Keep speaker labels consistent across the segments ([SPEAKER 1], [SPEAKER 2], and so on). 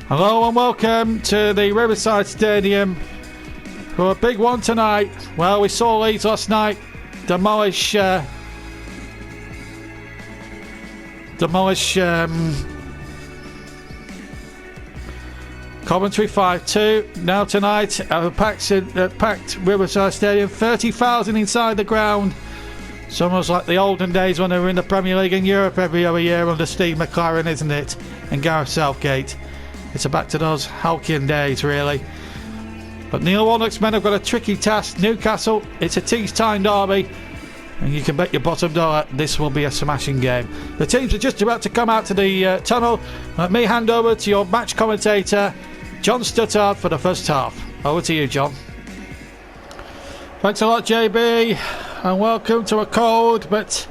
[SPEAKER 1] Hello and welcome to the Riverside Stadium for a big one tonight. Well, we saw Leeds last night demolish Coventry 5-2. Now tonight, a packed Riverside Stadium, 30,000 inside the ground. It's almost like the olden days when they were in the Premier League in Europe every other year under Steve McLaren, isn't it? And Gareth Southgate. It's back to those halcyon days, really. But Neil Warnock's men have got a tricky task. Newcastle, it's a tease time derby, and you can bet your bottom dollar this will be a smashing game. The teams are just about to come out to the tunnel. Let me hand over to your match commentator, John Stuttard, for the first half. Over to you, John. Thanks a lot, JB, and welcome to a cold but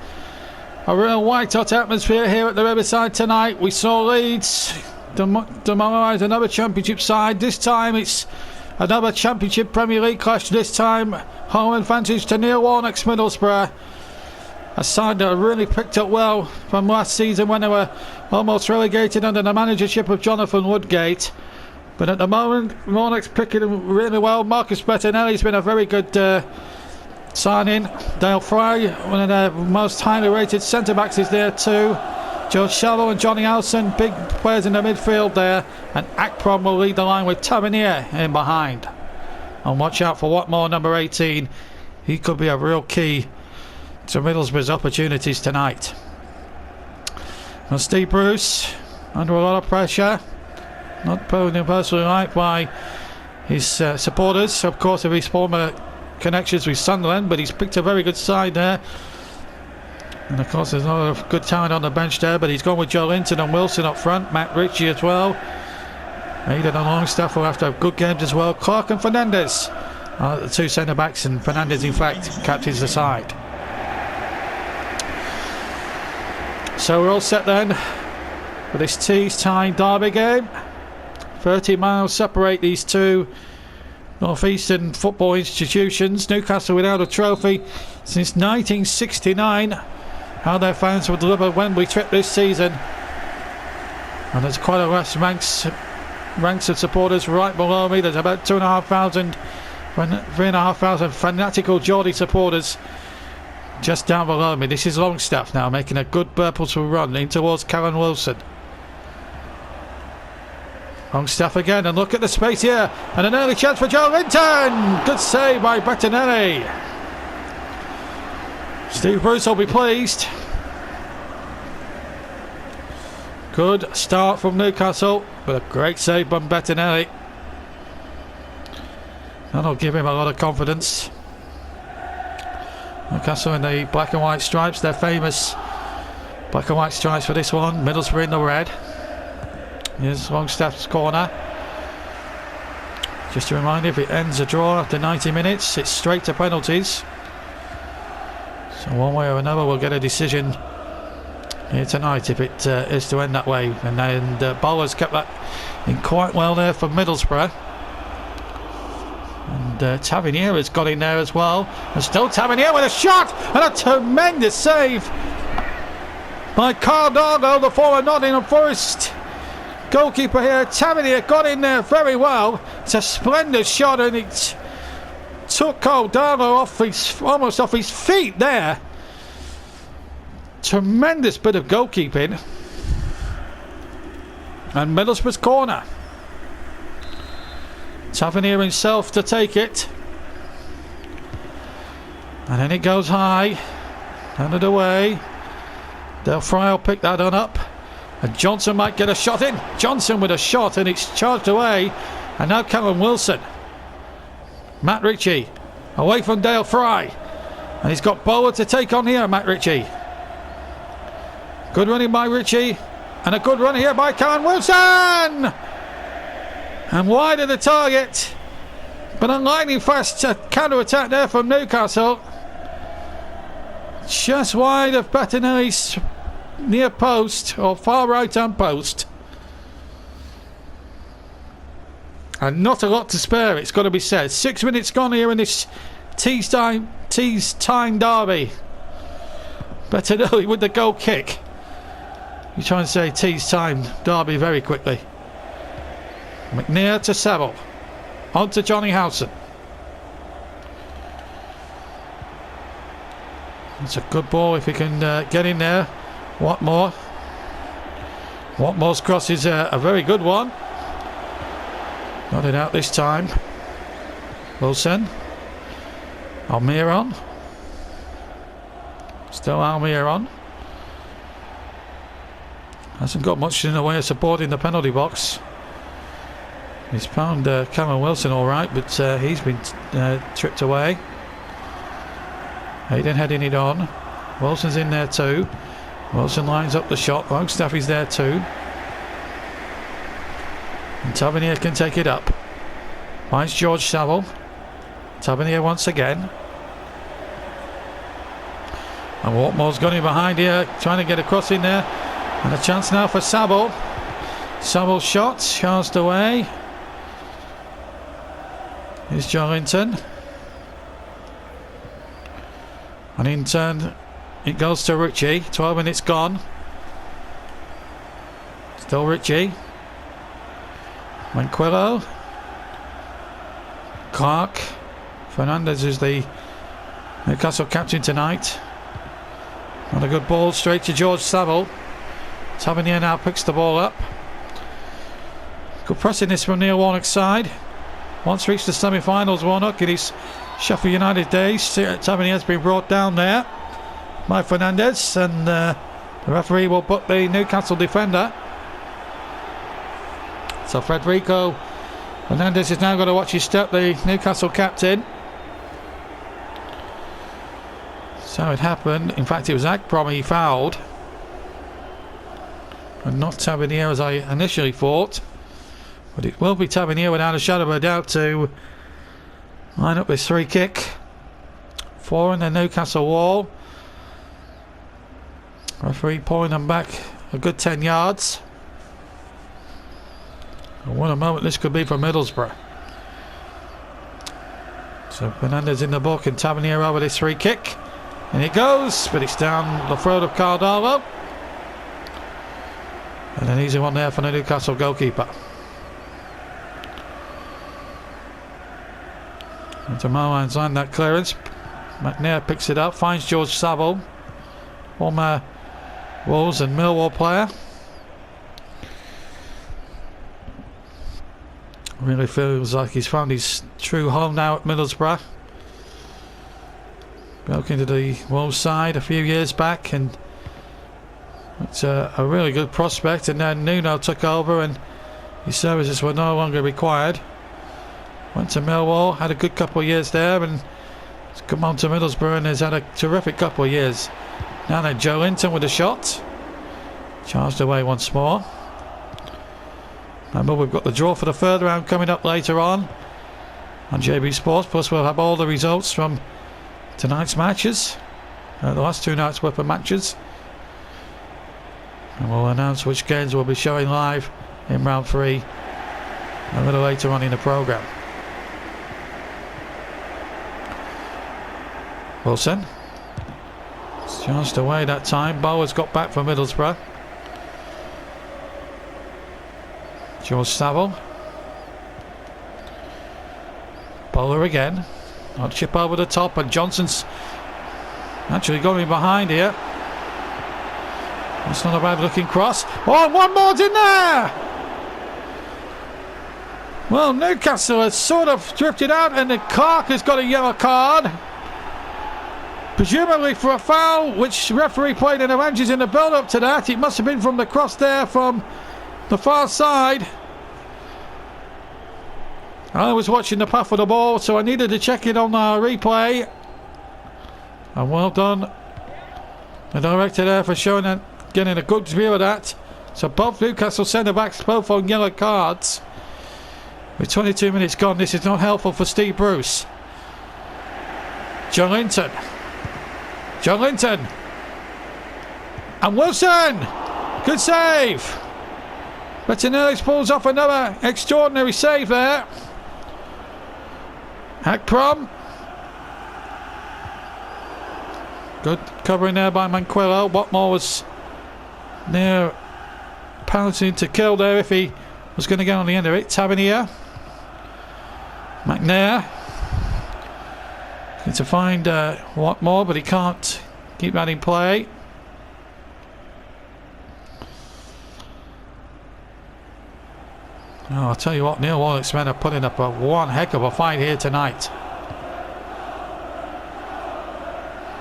[SPEAKER 1] a real white-hot atmosphere here at the Riverside tonight. We saw Leeds demoralise another championship side. This time it's another championship Premier League clash. This time home advantage to Neil Warnock's Middlesbrough, a side that really picked up well from last season when they were almost relegated under the managership of Jonathan Woodgate. But at the moment Warnock's picking really well. Marcus Bettinelli's been a very good signing. Dale Fry, one of the most highly rated centre backs, is there too. George Shallow and Johnny Alson, big players in the midfield there, and Akprom will lead the line with Tavernier in behind. And watch out for Watmore, number 18. He could be a real key to Middlesbrough's opportunities tonight. And Steve Bruce, under a lot of pressure, not personally liked by his supporters, of course, of his former connections with Sunderland, but he's picked a very good side there. And of course there's a lot of good talent on the bench there, but he's gone with Joe Linton and Wilson up front, Matt Ritchie as well. Aidan and Longstaff will have to have good games as well. Clark and Fernandez are the two centre backs, and Fernandez in fact captains the side. So we're all set then for this tease time derby game. 30 miles separate these two northeastern football institutions. Newcastle without a trophy since 1969. How their fans will deliver Wembley trip this season. And there's quite a vast ranks of supporters right below me. There's about 2,500, 3,500 fanatical Geordie supporters just down below me. This is Longstaff now making a good purposeful run in towards Callum Wilson. Longstaff again, and look at the space here, and an early chance for Joe Linton. Good save by Bettinelli. Steve Bruce will be pleased. Good start from Newcastle, but a great save by Bettinelli. That'll give him a lot of confidence. Newcastle in the black and white stripes, their famous black and white stripes for this one. Middlesbrough in the red. Here's Longstaff's corner. Just a reminder, if it ends a draw after 90 minutes, it's straight to penalties. So one way or another we'll get a decision here tonight if it is to end that way. And then Bowler's kept that in quite well there for Middlesbrough. And Tavernier has got in there as well. And still Tavernier with a shot and a tremendous save by Carl Dargo, the former Nottingham Forest goalkeeper here. Tavernier got in there very well. It's a splendid shot, and it took Carl Dargo almost off his feet there. Tremendous bit of goalkeeping. And Middlesbrough's corner. Tavernier himself to take it. And then it goes high. Handed away. Del Fry will pick that on up. And Johnson might get a shot in. Johnson with a shot, and it's charged away. And now Callum Wilson. Matt Ritchie away from Dale Fry. And he's got Bowler to take on here, Matt Ritchie. Good running by Ritchie. And a good run here by Callum Wilson. And wide of the target. But a lightning fast counter-attack there from Newcastle. Just wide of Bettinelli's near post, or far right hand post. And not a lot to spare, it's got to be said. 6 minutes gone here in this tease time derby. Bettinelli with the goal kick. You try and say tease time derby very quickly. McNear to Seville. On to Johnny Howson. It's a good ball if he can get in there. Watmore. Watmore's cross is a very good one. Got it out this time. Wilson. Almiron. Still Almiron. Hasn't got much in the way of support in the penalty box. He's found Cameron Wilson alright, but he's been tripped away. Hayden heading it on. Wilson's in there too. Wilson lines up the shot. Longstaff is there too. And Tavernier can take it up. Finds George Saville. Tavernier once again. And Watmore's got him behind here, trying to get across in there. And a chance now for Saville. Saville's shot, charged away. Here's Jolinton. And in turn, it goes to Ritchie. 12 minutes gone. Still Ritchie. Manquillo. Clark. Fernandez is the Newcastle captain tonight. Not a good ball straight to George Saville. Tavernier now picks the ball up. Good pressing this from Neil Warnock's side. Once reached the semi-finals, Warnock in his Sheffield United days. Tavernier has been brought down there by Fernandez, and the referee will put the Newcastle defender. So Federico Fernandez is now going to watch his step, the Newcastle captain. So it happened. In fact, it was Akprom he fouled, and not Tavernier as I initially thought. But it will be Tavernier without a shadow of a doubt to line up this free kick. 4 in the Newcastle wall. Referee pulling them back a good 10 yards. And what a moment this could be for Middlesbrough. So Fernandez in the book and Tavernier over this free kick. And it goes, but it's down the throat of Cardallo. And an easy one there for the Newcastle goalkeeper. Into Marline's line that clearance. McNair picks it up, finds George Saville, former Wolves and Millwall player. Really feels like he's found his true home now at Middlesbrough. Broke into the Wolves side a few years back, and it's a really good prospect. And then Nuno took over and his services were no longer required. Went to Millwall, had a good couple of years there, and has come on to Middlesbrough and has had a terrific couple of years. Now then, Jolinton with a shot. Charged away once more. Remember, we've got the draw for the third round coming up later on JB Sports. Plus, we'll have all the results from tonight's matches, the last 2 nights worth of matches. And we'll announce which games we'll be showing live in round 3 a little later on in the programme. Wilson. It's charged away that time. Bower's got back for Middlesbrough. George Saville. Bowler again. I'll chip over the top, and Johnson's actually going behind here. That's not a bad looking cross. Oh, one more's in there! Well, Newcastle has sort of drifted out, and the Clark has got a yellow card. Presumably for a foul, which referee played in advantage in the build-up to that. It must have been from the cross there from the far side. I was watching the path of the ball, so I needed to check it on our replay. And well done, the director there, for showing that, getting a good view of that. So both Newcastle centre-backs both on yellow cards. With 22 minutes gone, this is not helpful for Steve Bruce. Jolinton. And Wilson! Good save! Bettinelli pulls off another extraordinary save there. Akprom. Good covering there by Manquillo. Watmore was near pouncing to kill there if he was going to get on the end of it. Tavernier. McNair. Need to find Watmore, but he can't keep that in play. Oh, I'll tell you what, Neil Warnock's men are putting up one heck of a fight here tonight.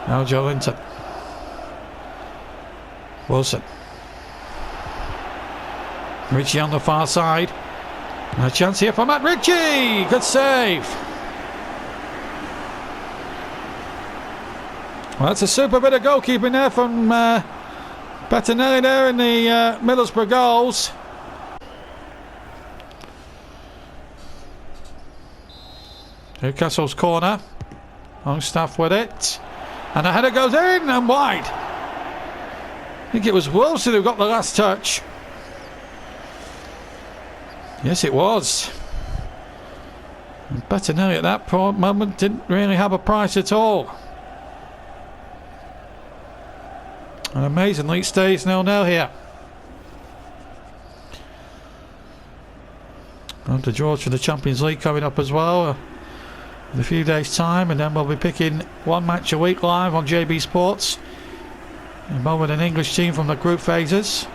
[SPEAKER 1] Now Joe Linton. Wilson. Ritchie on the far side. And a chance here for Matt Ritchie. Good save. Well, that's a super bit of goalkeeping there from Bettinelli there in the Middlesbrough goals. Newcastle's corner. Longstaff with it. And the header goes in and wide. I think it was Wilson who got the last touch. Yes, it was. And Bettinelli at that moment didn't really have a price at all. And amazingly, it stays 0-0 here. On to George for the Champions League coming up as well. In a few days' time, and then we'll be picking one match a week live on JB Sports, involved with an English team from the group phases.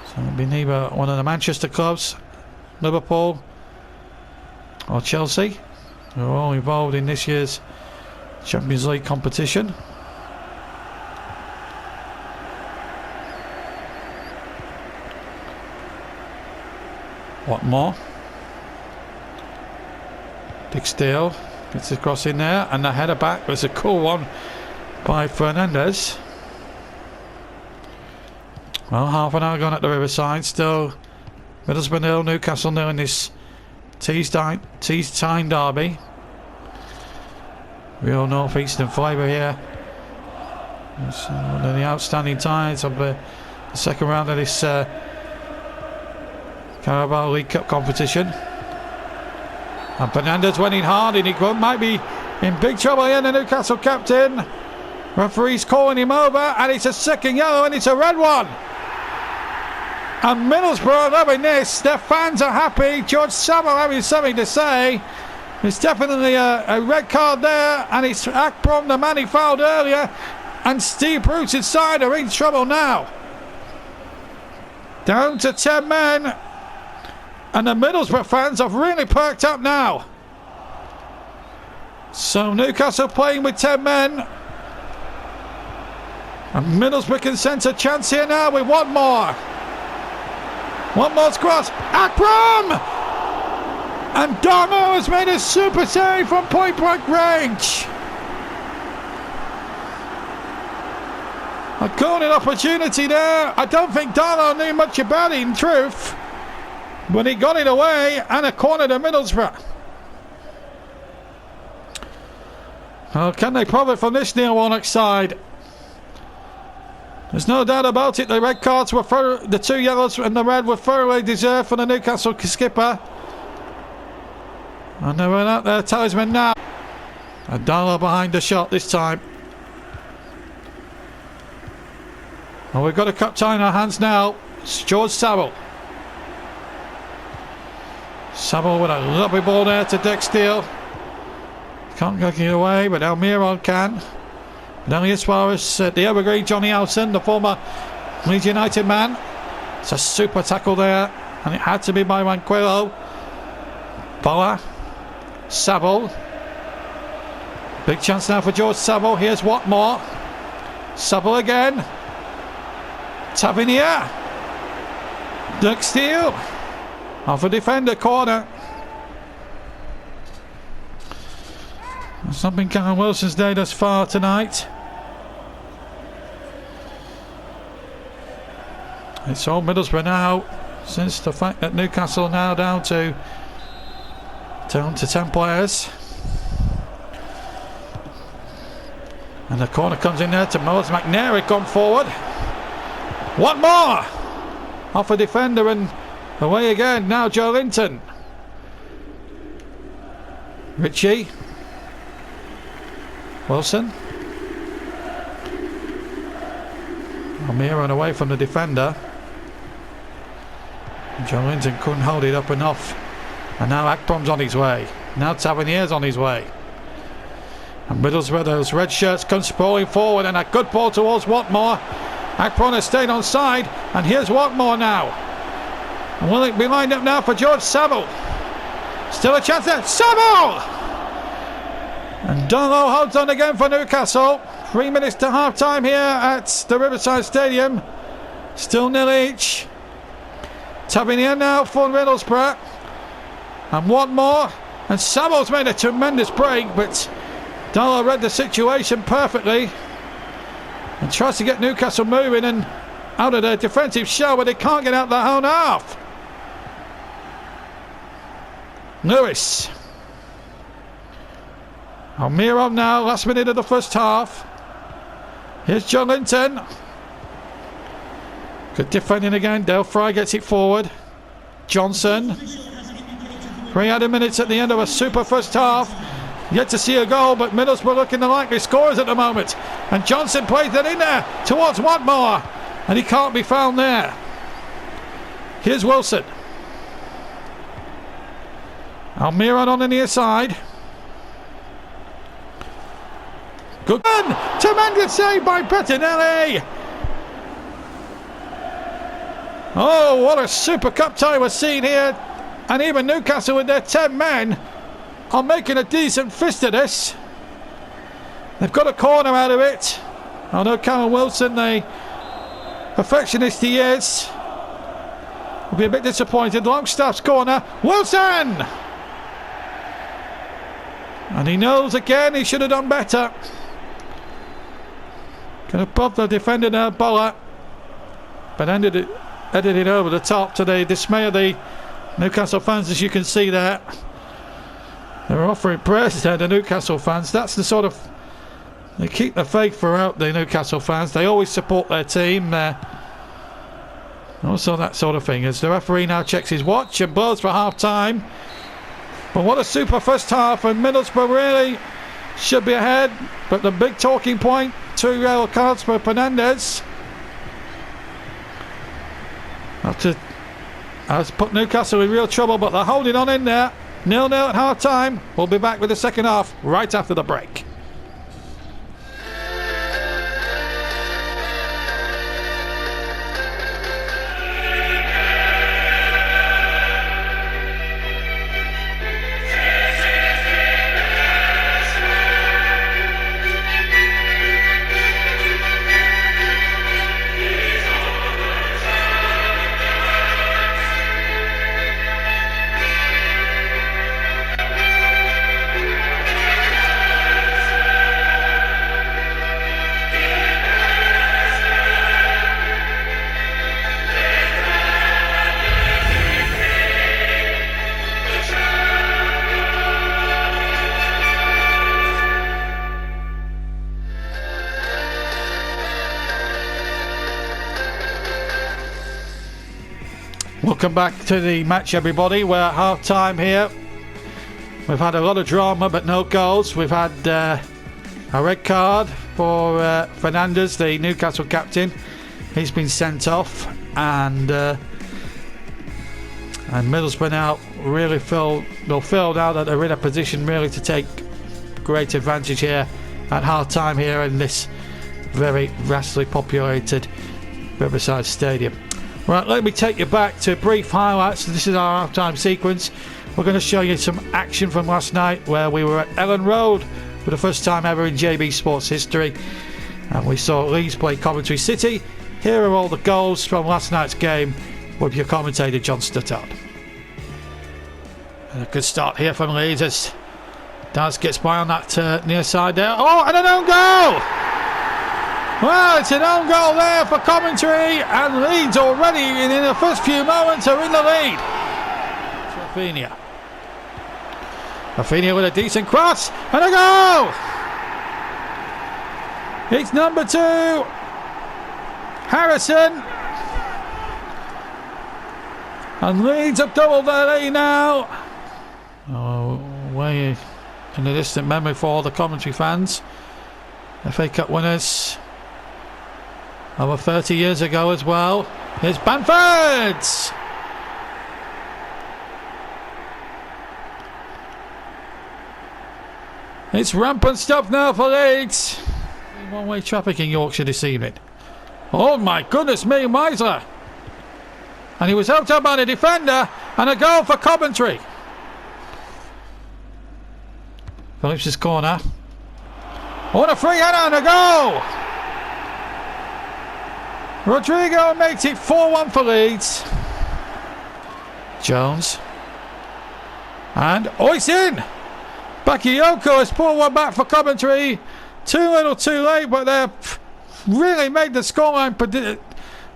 [SPEAKER 1] So it'll be neither one of the Manchester clubs, Liverpool or Chelsea, who are all involved in this year's Champions League competition. What more? Big Steele gets the cross in there, and the header back was a cool one by Fernandez. Well, half an hour gone at the Riverside. Still Middlesbrough 0, Newcastle 0 in this Tees-Tyne derby. Real north-eastern flavour here. It's one of the outstanding ties of the second round of this Carabao League Cup competition. And Fernandez went in hard, and he might be in big trouble here, the Newcastle captain. Referee's calling him over, and it's a second yellow, and it's a red one. And Middlesbrough are loving this. Their fans are happy. George Saville having something to say. There's definitely a red card there, and it's Akprom, the man he fouled earlier, and Steve Bruce inside are in trouble now. Down to 10 men. And the Middlesbrough fans have really perked up now. So Newcastle playing with 10 men. And Middlesbrough can sense a chance here now with one more. One more cross. Akram! And Darmo has made a super save from point blank range. A golden opportunity there. I don't think Darmo knew much about it in truth. But he got it away, and a corner to Middlesbrough. Well, can they profit from this Neil Warnock side? There's no doubt about it. The red cards were the two yellows and the red were thoroughly deserved for the Newcastle skipper. And they went out there, talisman now. A dollar behind the shot this time. And we've got a cup tie in our hands now. It's George Saville. Saville with a lovely ball there to Dick Steele. Can't get it away, but Almiron can. But only as far as the evergreen Johnny Alson, the former Leeds United man. It's a super tackle there, and it had to be by Manquillo. Bola. Saville. Big chance now for George Saville. Here's Watmore. Saville again. Tavernier. Dick Steele. Off a defender corner. It's not been Callum Wilson's day thus far tonight. It's all Middlesbrough now, since the fact that Newcastle now down to 10 players. And the corner comes in there to Miles McNair. Had gone forward. One more! Off a defender and away again. Now Joe Linton. Ritchie. Wilson. Almiron away from the defender. John Linton couldn't hold it up enough. And now Akprom's on his way. Now Tavernier's on his way. And Middlesbrough, those red shirts come sprawling forward, and a good ball towards Watmore. Akprom has stayed on side, and here's Watmore now. And will it be lined up now for George Saville? Still a chance there. Saville! And Donlow holds on again for Newcastle. 3 minutes to half time here at the Riverside Stadium. Still nil each. Tavernier now for Middlesbrough. And Watmore. And Saville's made a tremendous break, but Donlow read the situation perfectly and tries to get Newcastle moving and out of their defensive shell, but they can't get out their own half. Lewis. Almiron now, last minute of the first half. Here's John Linton. Good defending again. Dale Fry gets it forward. Johnson. 300 minutes at the end of a super first half. Yet to see a goal, but Middlesbrough looking the likely scorers at the moment. And Johnson plays it in there towards Watmore. And he can't be found there. Here's Wilson. Almiron on the near side. Good. Tremendous save by Bettinelli. Oh, what a Super Cup tie we're seeing here. And even Newcastle with their 10 men are making a decent fist of this. They've got a corner out of it. Although Callum Wilson, the perfectionist he is, will be a bit disappointed. Longstaff's corner. Wilson! And he knows again he should have done better. Could have popped the defender there, Bolla, but headed it over the top to the dismay of the Newcastle fans, as you can see there. They were offering praise there, the Newcastle fans. That's the sort of... They keep the faith throughout, the Newcastle fans. They always support their team. Also that sort of thing. As the referee now checks his watch and blows for half-time. But what a super first half, and Middlesbrough really should be ahead. But the big talking point, 2 yellow cards for Fernandez. Has put Newcastle in real trouble, but they're holding on in there. 0-0 at half-time. We'll be back with the second half right after the break. Welcome back to the match, everybody. We're at half time here. We've had a lot of drama but no goals. We've had a red card for Fernandez, the Newcastle captain. He's been sent off, and Middlesbrough now really feel now that they're in a position really to take great advantage here at half time here in this very vastly populated Riverside Stadium. Right, let me take you back to brief highlights. This is our half-time sequence. We're going to show you some action from last night where we were at Ellen Road for the first time ever in JB Sports history. And we saw Leeds play Coventry City. Here are all the goals from last night's game with your commentator, John Stuttard. And a good start here from Leeds as Daz gets by on that near side there. Oh, and an own goal! Well, it's an own goal there for Coventry, and Leeds already in the first few moments are in the lead. Rafinha. Rafinha with a decent cross and a goal! It's number 2, Harrison. And Leeds have doubled their lead now. Oh, way in the distant memory for all the Coventry fans. FA Cup winners over 30 years ago as well. Here's Bamford! It's rampant stuff now for Leeds. One-way traffic in Yorkshire this evening. Oh my goodness me, Meisler. And he was helped out by the defender, and a goal for Coventry. Phillips' corner. Oh, and a free header and a goal! Rodrigo makes it 4-1 for Leeds. Jones. And it's in! Bakayoko has pulled one back for Coventry. Too little too late, but they've really made the scoreline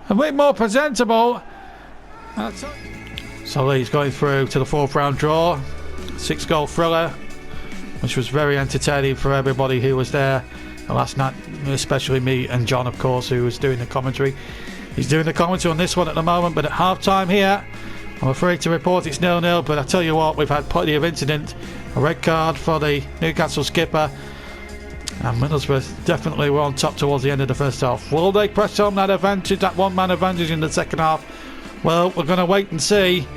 [SPEAKER 1] a bit more presentable. So Leeds going through to the fourth round draw. 6-goal thriller, which was very entertaining for everybody who was there last night, especially me and John, of course, who was doing the commentary. He's doing the commentary on this one at the moment, but at half time here, I'm afraid to report it's 0-0, but I tell you what, we've had plenty of incident. A red card for the Newcastle skipper, and Middlesbrough definitely were on top towards the end of the first half. Will they press on that advantage, that one-man advantage in the second half? Well, we're going to wait and see.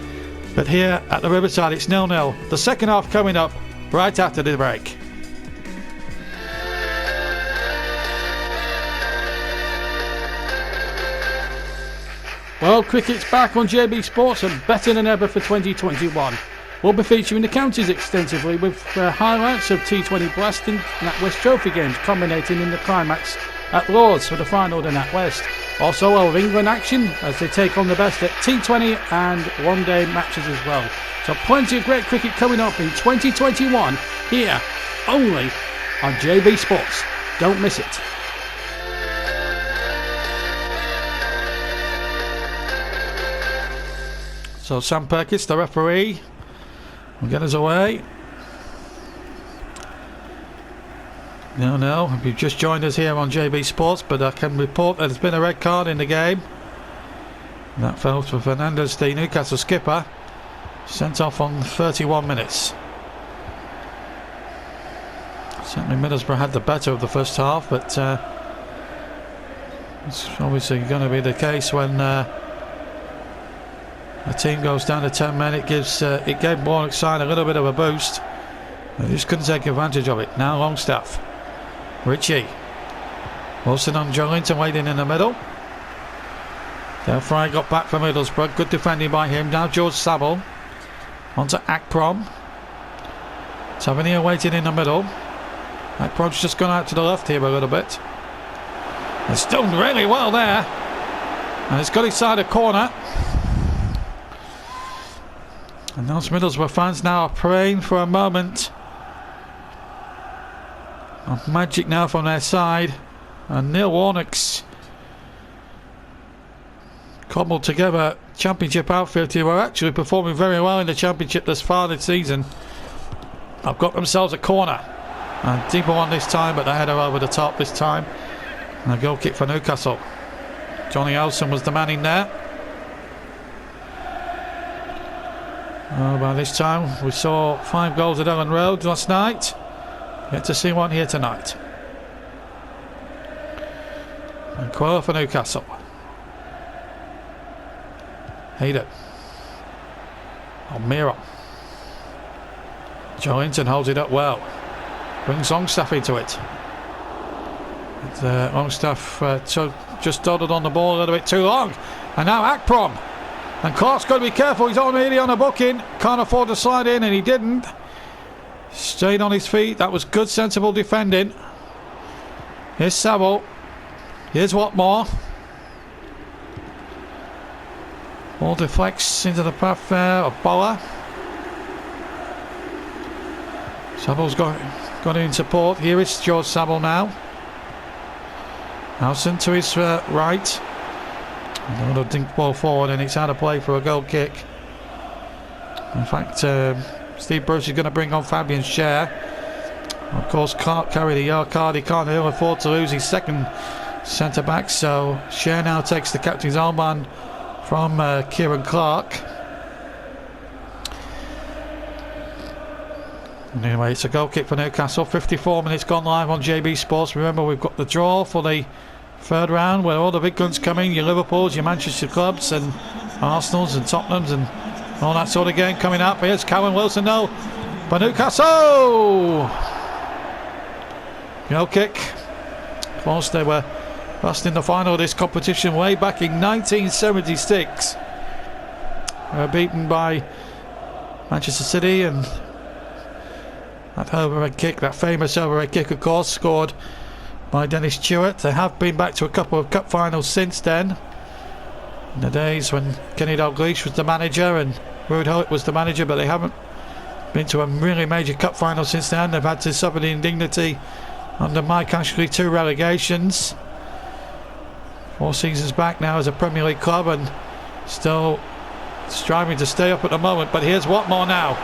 [SPEAKER 1] But here at the Riverside, it's 0-0. The second half coming up right after the break. Well, cricket's back on JB Sports and better than ever for 2021. We'll be featuring the counties extensively with highlights of T20 Blast and NatWest Trophy games culminating in the climax at Lords for the final of the NatWest. Also our England action as they take on the best at T20 and one-day matches as well. So plenty of great cricket coming up in 2021 here only on JB Sports. Don't miss it. So Sam Perkins, the referee, will get us away. No, you've just joined us here on JB Sports, but I can report that there's been a red card in the game. And that fell for Fernandez, the Newcastle skipper, sent off on 31 minutes. Certainly Middlesbrough had the better of the first half, but it's obviously going to be the case when a team goes down to 10 men. It gave Warwickside a little bit of a boost. They just couldn't take advantage of it. Now Longstaff. Ritchie. Wilson on Jolinton waiting in the middle. Del Fry got back from Middlesbrough. Good defending by him. Now George Saville. On to Akprom. Tavernier waiting in the middle. Akprom's just gone out to the left here a little bit. It's done really well there. And it's got inside a corner. And those Middlesbrough fans now are praying for a moment of magic now from their side. And Neil Warnock's cobbled together championship outfit who are actually performing very well in the championship this far this season. I've got themselves a corner. And deeper one this time, but the header over the top this time. And a goal kick for Newcastle. Johnny Olsen was the man in there. By this time we saw 5 goals at Ellen Road last night. Yet to see one here tonight. And Quella for Newcastle. Hayden. Almira. Jolinton holds it up well. Brings Longstaff into it. And, Longstaff just dawdled on the ball a little bit too long. And now Akprom. And Clark's got to be careful. He's already on a booking. Can't afford to slide in, and he didn't. Stayed on his feet. That was good, sensible defending. Here's Saville. Here's Watmore. Ball deflects into the path there of Bola. Saville's got in support. Here is George Saville now. Howson to his right. Another dink ball forward, and it's out of play for a goal kick. In fact, Steve Bruce is going to bring on Fabian Scher. Of course, Clark carried a yellow card. He can't afford to lose his second centre back, so Scher now takes the captain's armband from Kieran Clark. Anyway, it's a goal kick for Newcastle. 54 minutes gone live on JB Sports. Remember, we've got the draw for the third round where all the big guns come in, your Liverpools, your Manchester clubs and Arsenals and Tottenhams and all that sort of game coming up. Here's Callum Wilson now for Newcastle. Goal kick. Of course, they were lost in the final of this competition way back in 1976. They were beaten by Manchester City, and that overhead kick, that famous overhead kick, of course, scored by Dennis Stewart. They have been back to a couple of cup finals since then. In the days when Kenny Dalglish was the manager and Ruud Gullit was the manager, but they haven't been to a really major cup final since then. They've had to suffer the indignity under Mike Ashley, 2 relegations. 4 seasons back now as a Premier League club and still striving to stay up at the moment. But here's Watmore now.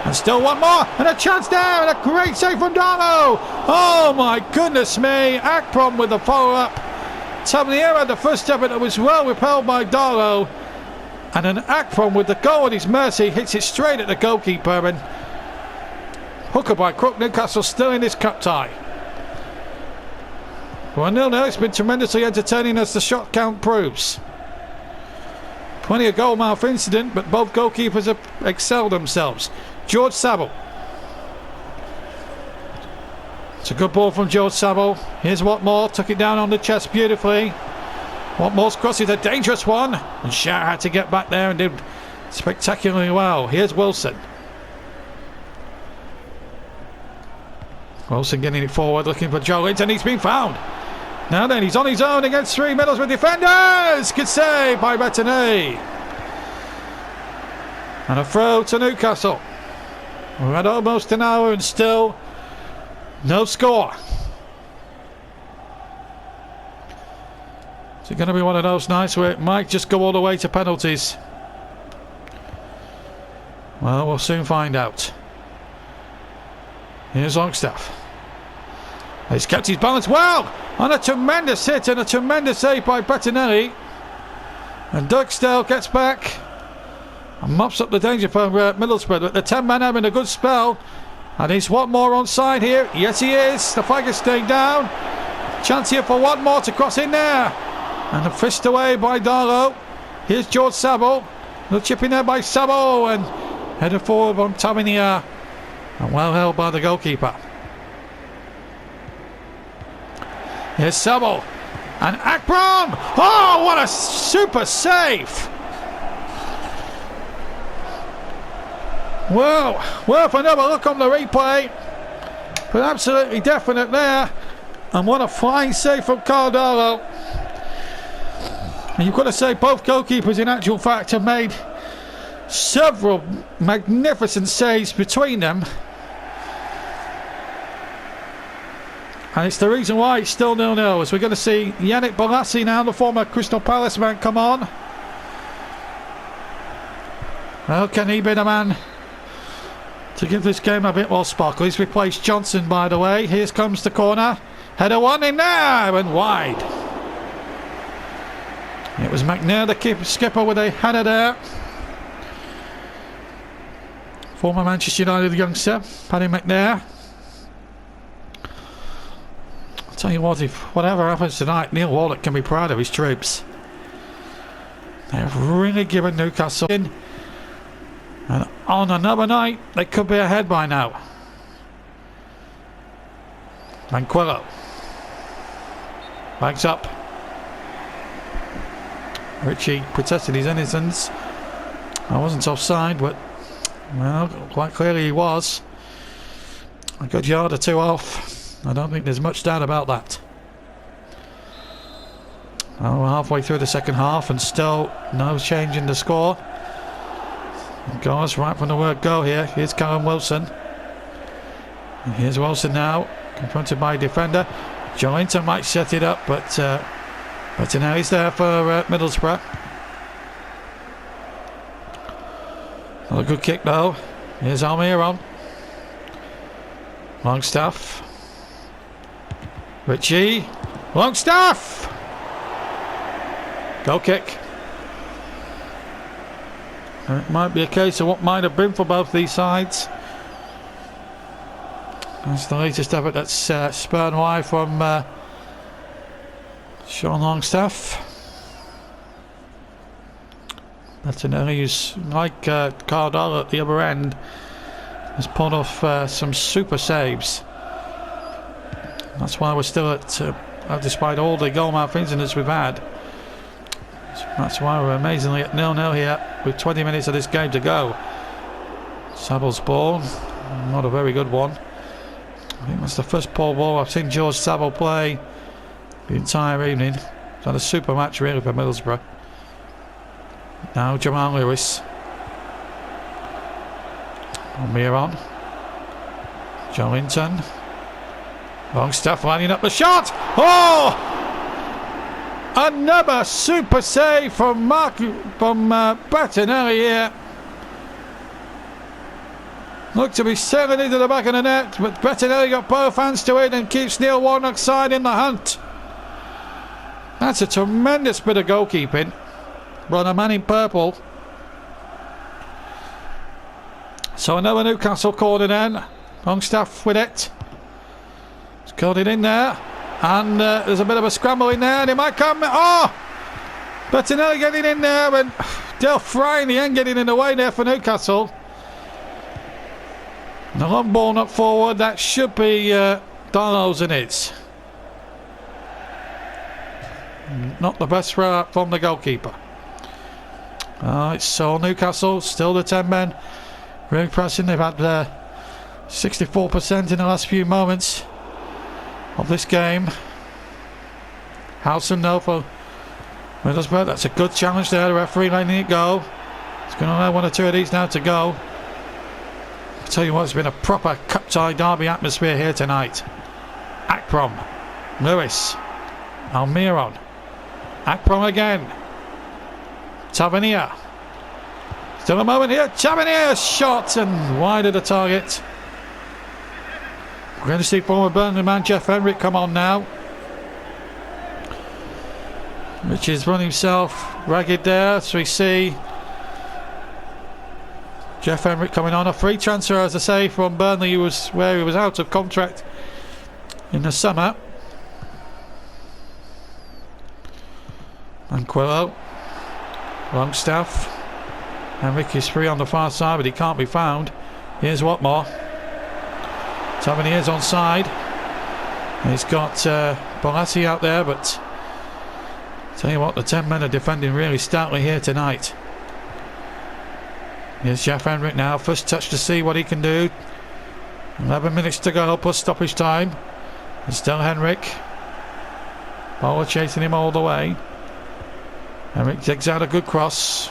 [SPEAKER 1] And still one more, and a chance there, and a great save from Darlow. Oh my goodness me, Akprom with the follow-up. Tavernier had the first step, and it was well repelled by Darlow. And an Akprom with the goal at his mercy hits it straight at the goalkeeper, and hooker by Crook. Newcastle still in this cup tie. Well, 0-0, it's been tremendously entertaining as the shot count proves. Plenty of goal mouth incident, but both goalkeepers have excelled themselves. George Saville. It's a good ball from George Saville. Here's Watmore, took it down on the chest beautifully. Watmore's cross is a dangerous one, and Shah had to get back there and did spectacularly well. Here's Wilson. Wilson getting it forward, looking for Joe Linton. He's been found. Now then, he's on his own against 3 Middlesbrough defenders. Good save by Bettany. And a throw to Newcastle. We're at almost an hour and still no score. Is it going to be one of those nights where it might just go all the way to penalties? Well, we'll soon find out. Here's Longstaff. He's kept his balance well, on a tremendous hit and a tremendous save by Bettinelli. And Dirkstell gets back and mops up the danger for Middlesbrough. But the 10-man having a good spell. And is Watmore on side here? Yes, he is. The flag is staying down. Chance here for Watmore to cross in there. And a fist away by Darlow. Here's George Saville. The chip in there by Saville. And headed forward on Tavernier. And well held by the goalkeeper. Here's Saville. And Akprom. Oh, what a super save. Well, worth another look on the replay. But absolutely definite there. And what a flying save from Carl Darlow. And you've got to say both goalkeepers in actual fact have made several magnificent saves between them. And it's the reason why it's still 0-0, as we're going to see Yannick Bolasie now, the former Crystal Palace man, come on. Well, can he be the man to give this game a bit more sparkle? He's replaced Johnson, by the way. Here comes the corner. Header one in there and wide. It was McNair, the skipper, with a header there. Former Manchester United youngster, Paddy McNair. I'll tell you what, if whatever happens tonight, Neil Warnock can be proud of his troops. They've really given Newcastle in. And on another night, they could be ahead by now. Manquillo. Bags up. Ritchie protested his innocence. I wasn't offside, but well, quite clearly he was. A good yard or two off. I don't think there's much doubt about that. Oh, we're halfway through the second half and still no change in the score. Goes right from the word go here. Here's Callum Wilson. And here's Wilson now, confronted by a defender. Joelinton might set it up, but now he's there for Middlesbrough. Not a good kick though. Here's Almiron. Longstaff. Ritchie. Longstaff! Goal kick. And it might be a case of what might have been for both these sides. That's the latest effort that's spurred wide from Sean Longstaff. Bettinelli, who's like Carl Darlow at the other end, has pulled off some super saves. That's why we're still at, despite all the goal-mouth incidents we've had. That's why we're amazingly at 0-0 here with 20 minutes of this game to go. Savile's ball, not a very good one. I think that's the first poor ball I've seen George Savile play the entire evening. It's had a super match really for Middlesbrough. Now Jamal Lewis. Almiron. Jolinton. Longstaff lining up the shot. Oh! Another super save from Bettinelli here. Looked to be sailing into the back of the net, but Bettinelli got both hands to it and keeps Neil Warnock's side in the hunt. That's a tremendous bit of goalkeeping by a man in purple. So another Newcastle corner then. Longstaff with it. He's got it in there. And there's a bit of a scramble in there. And it might come. Oh! Bettinelli getting in there. And Del Fry in the end getting in the way there for Newcastle. And a long ball up forward. That should be Darlow's in it. Not the best throw out from the goalkeeper. Alright, so Newcastle, still the 10 men. Really pressing. They've had 64% in the last few moments of this game. Howson though for Middlesbrough. That's a good challenge there. The referee letting it go. It's going to allow one or two of these now to go. I'll tell you what, it's been a proper cup-tie derby atmosphere here tonight. Akprom. Lewis. Almiron. Akprom again. Tavernier. Still a moment here. Tavernier shot and wide of the target. We're going to see former Burnley man Jeff Henrik come on now. Which is run himself ragged there. So we see Jeff Henrik coming on. A free transfer, as I say, from Burnley. He was where he was out of contract in the summer. Anquillo. Longstaff. Henrik is free on the far side, but he can't be found. Here's Watmore. Tavernier's onside. He's got Bolassi out there, but tell you what, the 10 men are defending really stoutly here tonight. Here's Jeff Henrik now. First touch to see what he can do. 11 minutes to go plus stoppage time. And still Henrik. Bowler chasing him all the way. Henrik digs out a good cross.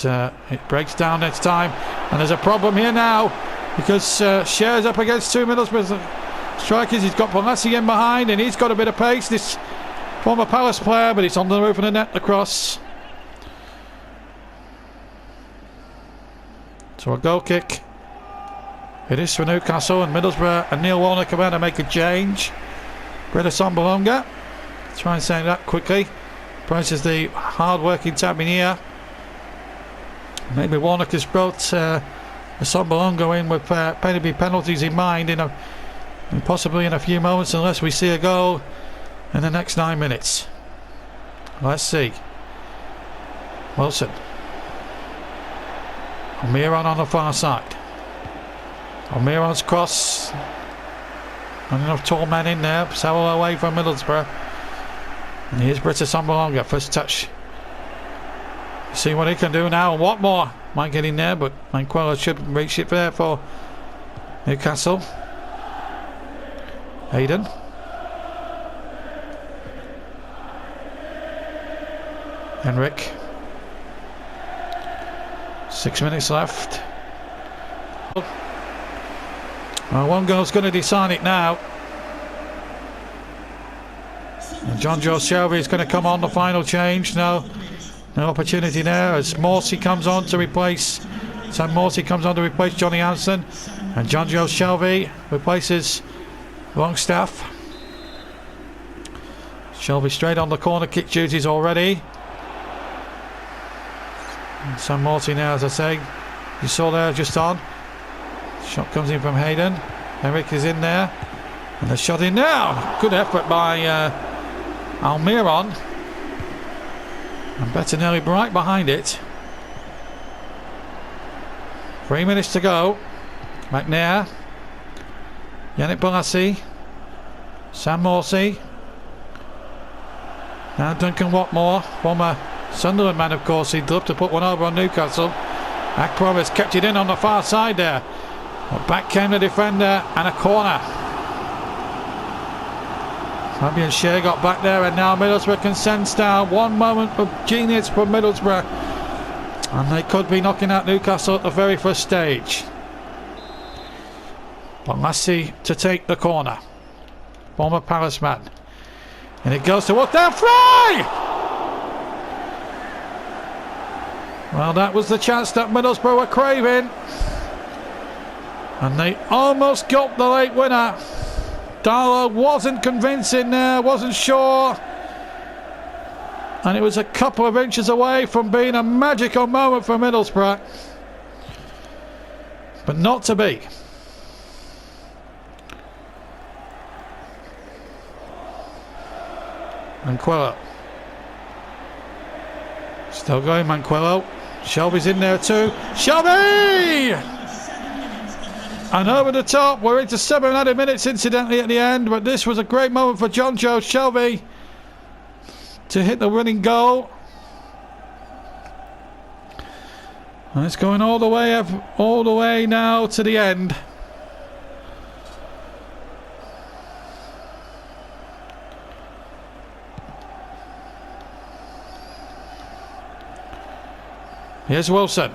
[SPEAKER 1] It breaks down next time. And there's a problem here now. Because Scher's up against two Middlesbrough strikers. He's got Bolassi in behind. And he's got a bit of pace. This former Palace player. But it's on the roof of the net, the cross. So a goal kick. It is for Newcastle, and Middlesbrough and Neil Warnock about to make a change. Breda Sombolonga. Try and say that quickly. Prices the hard-working Tavernier. Maybe Warnock has brought Sombolonga in with penalties in mind and possibly in a few moments, unless we see a goal in the next 9 minutes. Let's see. Wilson. Almiron on the far side. Almiron's cross. Not enough tall men in there. Savile away from Middlesbrough. And here's Brita Sombolonga. First touch. See what he can do now. Watmore might get in there, but Manquillo should reach it there for Newcastle. Hayden. Henrik. 6 minutes left. Well, one goal's going to decide it now. And John Joe Shelby is going to come on the final change. No opportunity there as Morsey comes on to replace. Sam Morsey comes on to replace Johnny Hansen, and John Joe Shelby replaces Longstaff. Shelby straight on the corner kick duties already. And Sam Morsey now, as I say, you saw there just on. Shot comes in from Hayden. Henrik is in there, and the shot in now. Good effort by Almiron. And Bettinelli right behind it. 3 minutes to go. McNair. Yannick Bolasie. Sam Morsey. Now Duncan Watmore, former Sunderland man, of course. He'd love to put one over on Newcastle. Akpro has kept it in on the far side there. But back came the defender and a corner. Fabian Schär got back there, and now Middlesbrough can sense down. One moment of genius for Middlesbrough, and they could be knocking out Newcastle at the very first stage. Bolasie to take the corner. Former Palace man. And it goes towards their fly! Well, that was the chance that Middlesbrough were craving. And they almost got the late winner. Darlow wasn't convincing there, wasn't sure. And it was a couple of inches away from being a magical moment for Middlesbrough. But not to be. Manquillo. Still going, Manquillo. Shelby's in there too. Shelby! And over the top, we're into 700 minutes incidentally at the end, but this was a great moment for John Joe Shelby to hit the winning goal. And it's going all the way now to the end. Here's Wilson.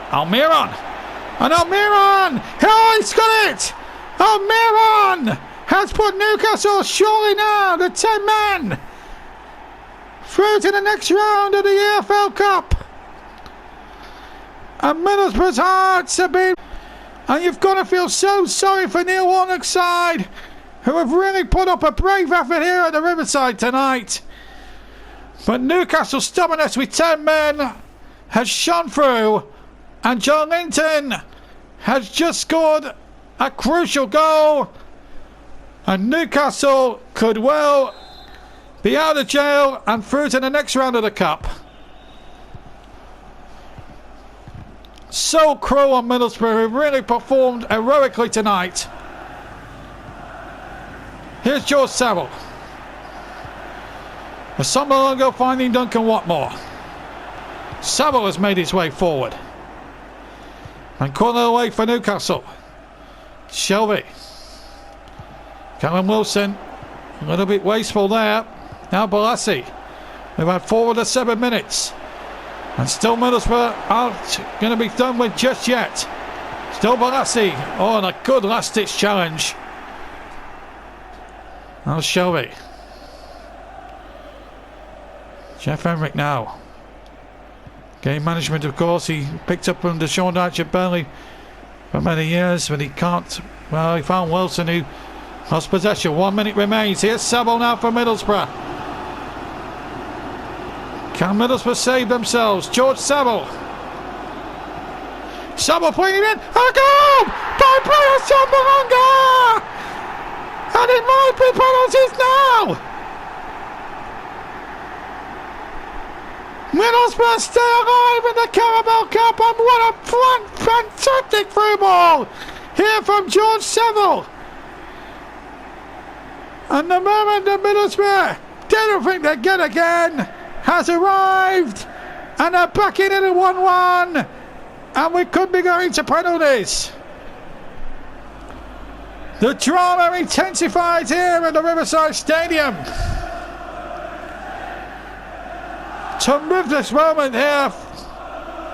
[SPEAKER 1] Almiron. And Almiron! Oh, he's got it! Almiron has put Newcastle surely now, the 10 men, through to the next round of the EFL Cup. And Middlesbrough's hearts have been... And you've got to feel so sorry for Neil Warnock's side, who have really put up a brave effort here at the Riverside tonight. But Newcastle's stubbornness with 10 men has shone through, and Joe Linton has just scored a crucial goal, and Newcastle could well be out of jail and through to the next round of the Cup. So cruel on Middlesbrough, who really performed heroically tonight. Here's George Saville. Asombalongo finding Duncan Watmore. Saville has made his way forward. And corner away for Newcastle. Shelby. Callum Wilson. A little bit wasteful there. Now Bolasie. We've had forward of 7 minutes. And still Middlesbrough aren't going to be done with just yet. Still Bolasie. Oh, and a good last-ditch challenge. Now Shelby. Jeff Emerick now. Game management, of course, he picked up from Sean Dyche at Burnley for many years, but he can't. Well, he found Wilson, who lost possession. 1 minute remains. Here's Saville now for Middlesbrough. Can Middlesbrough save themselves? George Saville. Saville playing it in. A goal by Brian Sambalonga! And it might be penalties now! Middlesbrough stay alive in the Carabao Cup, and what a fantastic through ball here from George Saville. And the moment that Middlesbrough didn't think they'd get again has arrived, and they're back in at a 1-1, and we could be going to penalties. The drama intensifies here at the Riverside Stadium. Tremendous moment here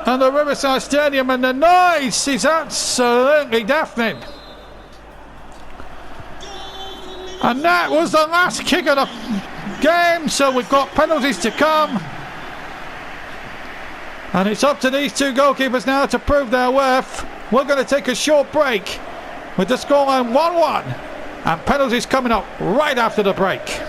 [SPEAKER 1] at the Riverside Stadium, and the noise is absolutely deafening. And that was the last kick of the game, so we've got penalties to come. And it's up to these two goalkeepers now to prove their worth. We're going to take a short break with the scoreline 1-1, and penalties coming up right after the break.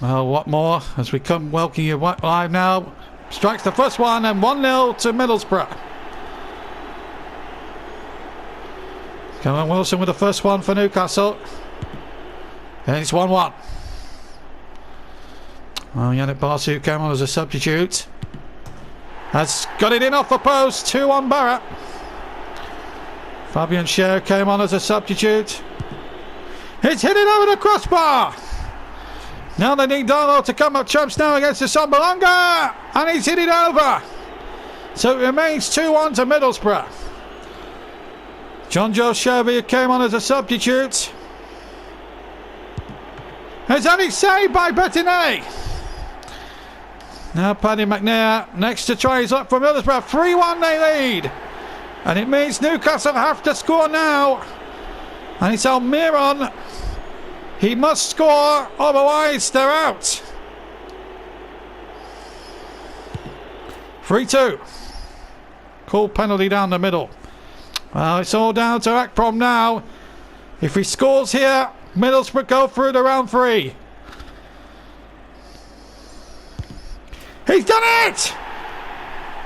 [SPEAKER 1] Well, what more as we come welcome you live now. Strikes the first one and 1-0 to Middlesbrough. Callum Wilson with the first one for Newcastle. And it's 1-1. Well, Yannick Barsu came on as a substitute. Has got it in off the post. 2-1 Barrett. Fabian Schär came on as a substitute. It's hit it over the crossbar. Now they need Darlow to come up trumps now against the Sombalonga. And he's hit it over. So it remains 2-1 to Middlesbrough. John Joe Sherby came on as a substitute. It's only saved by Bettinelli. Now Paddy McNair next to try his luck for Middlesbrough. 3-1 they lead. And it means Newcastle have to score now. And it's Almiron. He must score, otherwise they're out. 3-2. Cool penalty down the middle. Well, it's all down to Akprom now. If he scores here, Middlesbrough go through to round 3. He's done it!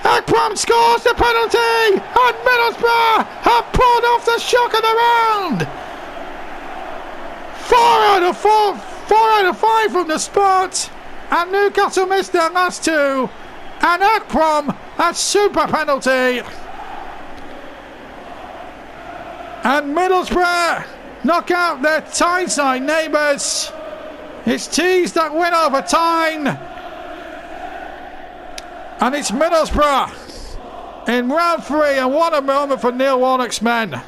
[SPEAKER 1] Akprom scores the penalty! And Middlesbrough have pulled off the shock of the round! 4 out of 5 from the spot, and Newcastle missed their last 2, and Akprom a super penalty, and Middlesbrough knock out their Tyneside neighbours. It's Tees that win over Tyne, and it's Middlesbrough in round 3, and what a moment for Neil Warnock's men.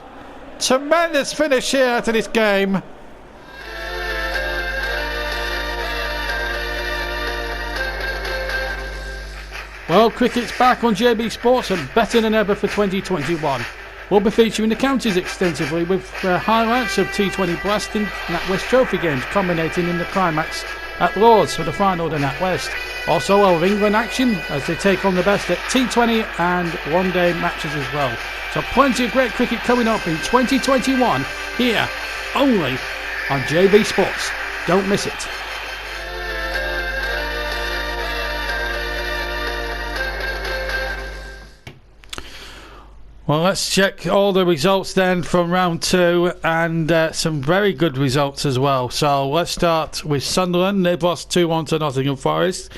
[SPEAKER 1] Tremendous finish here to this game.
[SPEAKER 2] Well, cricket's back on JB Sports and better than ever for 2021. We'll be featuring the counties extensively with highlights of T20 Blast and NatWest Trophy games culminating in the climax at Lords for the final of the NatWest. Also our England action as they take on the best at T20 and one-day matches as well. So plenty of great cricket coming up in 2021 here only on JB Sports. Don't miss it.
[SPEAKER 1] Well, let's check all the results then from round 2 and some very good results as well. So let's start with Sunderland. They've lost 2-1 to Nottingham Forest.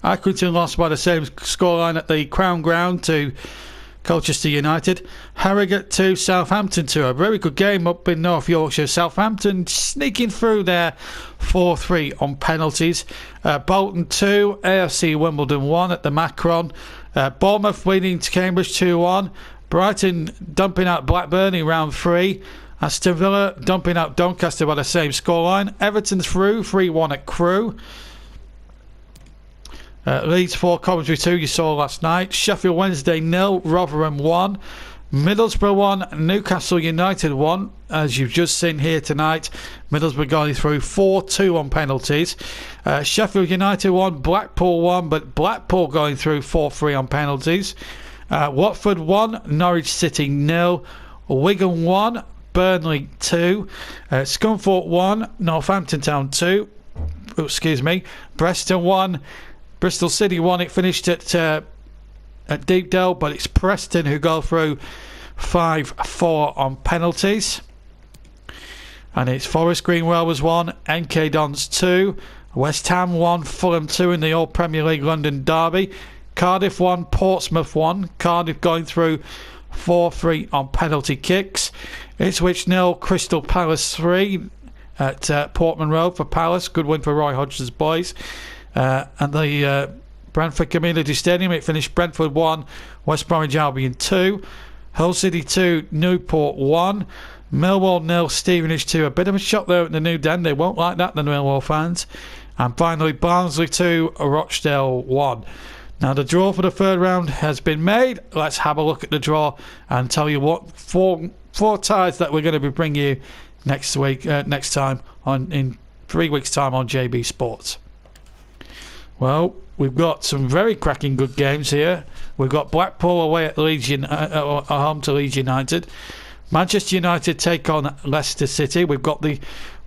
[SPEAKER 1] Accrington lost by the same scoreline at the Crown Ground to Colchester United. Harrogate 2, Southampton 2. A very good game up in North Yorkshire. Southampton sneaking through there 4-3 on penalties. Bolton 2, AFC Wimbledon 1 at the Macron. Bournemouth winning to Cambridge 2-1. Brighton dumping out Blackburn in round 3. Aston Villa dumping out Doncaster by the same scoreline. Everton through 3-1 at Crewe. Leeds 4, Coventry 2 you saw last night. Sheffield Wednesday 0, Rotherham 1. Middlesbrough 1, Newcastle United 1. As you've just seen here tonight, Middlesbrough going through 4-2 on penalties. Sheffield United 1, Blackpool 1, but Blackpool going through 4-3 on penalties. Watford 1, Norwich City 0, Wigan 1, Burnley 2, Scunthorpe 1, Northampton Town 2, Preston 1, Bristol City 1. It finished at Deepdale, but it's Preston who go through 5-4 on penalties. And it's Forest Green Rovers 1, NK Dons 2, West Ham 1, Fulham 2 in the All Premier League London Derby. Cardiff 1, Portsmouth 1. Cardiff going through 4-3 on penalty kicks. Ipswich 0, Crystal Palace 3 at Portman Road for Palace. Good win for Roy Hodgson's boys. And the Brentford Community Stadium, it finished Brentford 1, West Bromwich Albion 2. Hull City 2, Newport 1. Millwall 0, Stevenage 2. A bit of a shock there at the New Den. They won't like that, the Millwall fans. And finally, Barnsley 2, Rochdale 1. Now the draw for the third round has been made. Let's have a look at the draw and tell you what four ties that we're going to be bringing you next time in 3 weeks' time on JB Sports. Well, we've got some very cracking good games here. We've got Blackpool away at home to Leeds United. Manchester United take on Leicester City. We've got the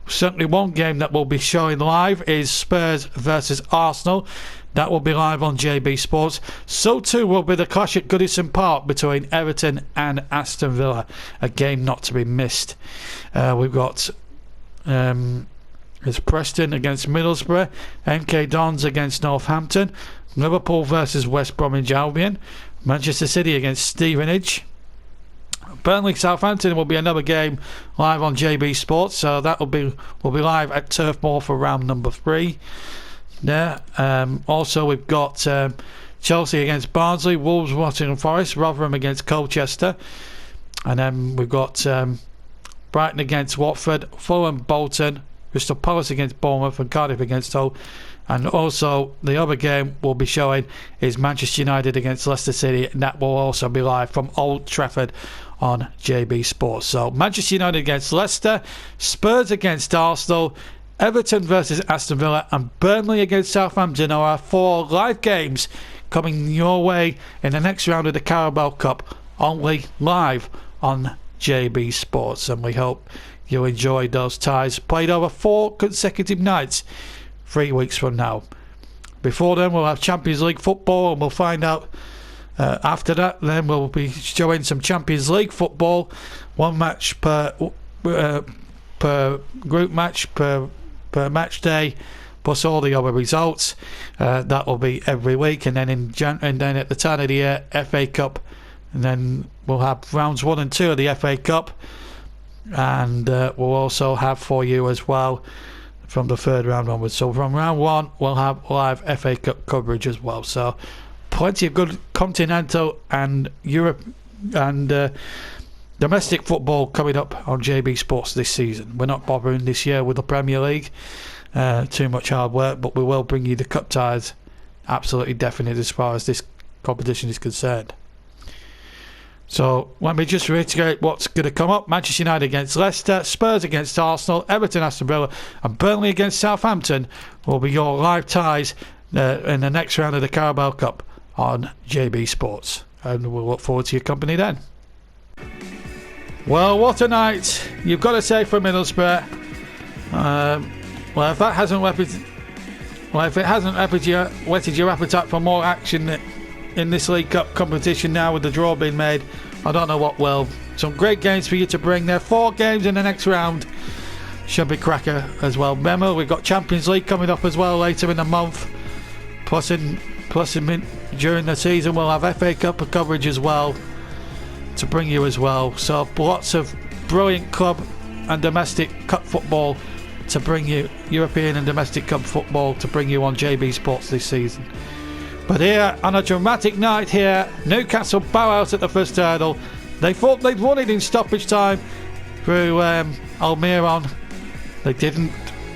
[SPEAKER 1] Certainly one game that will be showing live is Spurs versus Arsenal. That will be live on JB Sports. So too will be the clash at Goodison Park between Everton and Aston Villa. A game not to be missed. We've got it's Preston against Middlesbrough, MK Dons against Northampton, Liverpool versus West Bromwich Albion, Manchester City against Stevenage, Burnley Southampton will be another game live on JB Sports, so that will be live at Turf Moor for round number 3. There. Also we've got Chelsea against Barnsley, Wolves, Nottingham Forest, Rotherham against Colchester, and then we've got Brighton against Watford, Fulham, Bolton, Crystal Palace against Bournemouth, and Cardiff against Hull. And also the other game we'll be showing is Manchester United against Leicester City, and that will also be live from Old Trafford on JB Sports. So Manchester United against Leicester, Spurs against Arsenal, Everton versus Aston Villa, and Burnley against Southampton are our 4 live games coming your way in the next round of the Carabao Cup, only live on JB Sports. And we hope you enjoyed those ties played over 4 consecutive nights 3 weeks from now. Before then we'll have Champions League football, and we'll find out after that. Then we'll be showing some Champions League football, 1 match per group match per match day, plus all the other results. That will be every week, and then and then at the turn of the year, FA Cup, and then we'll have rounds 1 and 2 of the FA Cup, and we'll also have for you as well from the 3rd round onwards. So from round 1 we'll have live FA Cup coverage as well. So plenty of good continental and Europe and domestic football coming up on JB Sports this season. We're not bothering this year with the Premier League, too much hard work, but we will bring you the cup ties, absolutely definite as far as this competition is concerned. So let me just reiterate what's going to come up. Manchester United against Leicester, Spurs against Arsenal, Everton, Aston Villa, and Burnley against Southampton will be your live ties in the next round of the Carabao Cup on JB Sports, and we'll look forward to your company then. Well, what a night, you've got to say, for Middlesbrough. Well, if it hasn't whetted your appetite for more action in this League Cup competition now with the draw being made, I don't know what will. Some great games for you to bring there. 4 games in the next round. Should be cracker as well. Remember, we've got Champions League coming up as well later in the month. Plus during the season we'll have FA Cup coverage as well to bring you as well. So lots of brilliant club and domestic cup football to bring you, European and domestic cup football to bring you on JB Sports this season. But here, on a dramatic night here, Newcastle bow out at the first hurdle. They thought they'd won it in stoppage time through Almiron. They didn't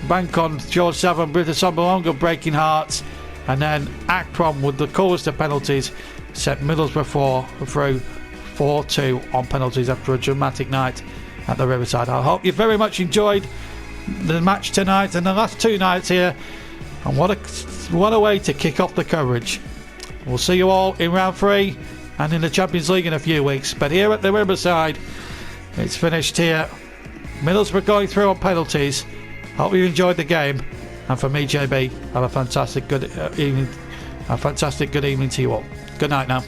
[SPEAKER 1] bank on George Savon, Britta Sombalonga breaking hearts, and then Akprom with the coolest of penalties sent Middlesbrough through 4-2 on penalties after a dramatic night at the Riverside. I hope you very much enjoyed the match tonight and the last 2 nights here, and what a way to kick off the coverage. We'll see you all in round 3 and in the Champions League in a few weeks, but here at the Riverside it's finished here. Middlesbrough going through on penalties. Hope you enjoyed the game, and for me, JB, have a fantastic good evening to you all. Good night now.